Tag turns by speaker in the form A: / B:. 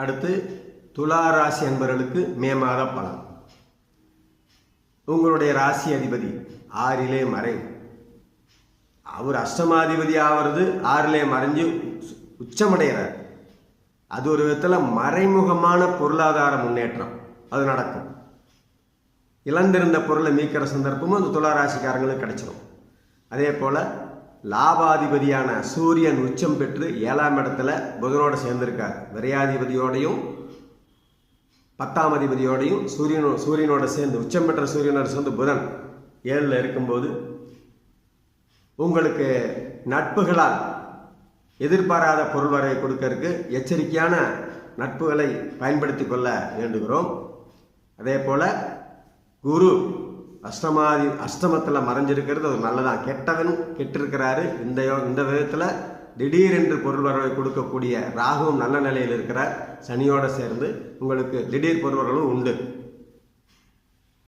A: அடுத்து துலா ராசி அன்பர்களுக்கு மே மாத பலன். உங்களுடைய ராசி அதிபதி 6லே மறை, அவர் அஷ்டமாதிபதி ஆகிறது 6லே மறைஞ்சு உச்சமடைகிறார். அது ஒரு விதத்தில் மறைமுகமான பொருளாதார முன்னேற்றம் அது நடக்கும். இழந்திருந்த பொருளை மீட்கிற சந்தர்ப்பமும் அந்த துலா ராசிக்காரங்களுக்கு கிடைச்சிடும். அதே போல் லாபாதிபதியான சூரியன் உச்சம் பெற்று 7ஆம் இடத்துல புதனோடு சேர்ந்திருக்கார். விரையாதிபதியோடையும் 10ஆம் அதிபதியோடையும் சூரியனோட சேர்ந்து உச்சம் பெற்ற சூரியனோட சேர்ந்து புதன் 7ல் இருக்கும்போது உங்களுக்கு நட்புகளால் எதிர்பாராத பொருள் வரையை கொடுக்கறதுக்கு எச்சரிக்கையான நட்புகளை பயன்படுத்தி கொள்ள வேண்டுகிறோம். அதே போல் குரு அஷ்டமத்தில் மறைஞ்சிருக்கிறது ஒரு நல்லதான். கெட்டவன் கெட்டிருக்கிறாரு. இந்த விதத்தில் திடீரென்று பொருள் வரவை கொடுக்கக்கூடிய ராகுவும் நல்ல நிலையில் இருக்கிறார். சனியோடு சேர்ந்து உங்களுக்கு திடீர் பொருள் வரவும் உண்டு.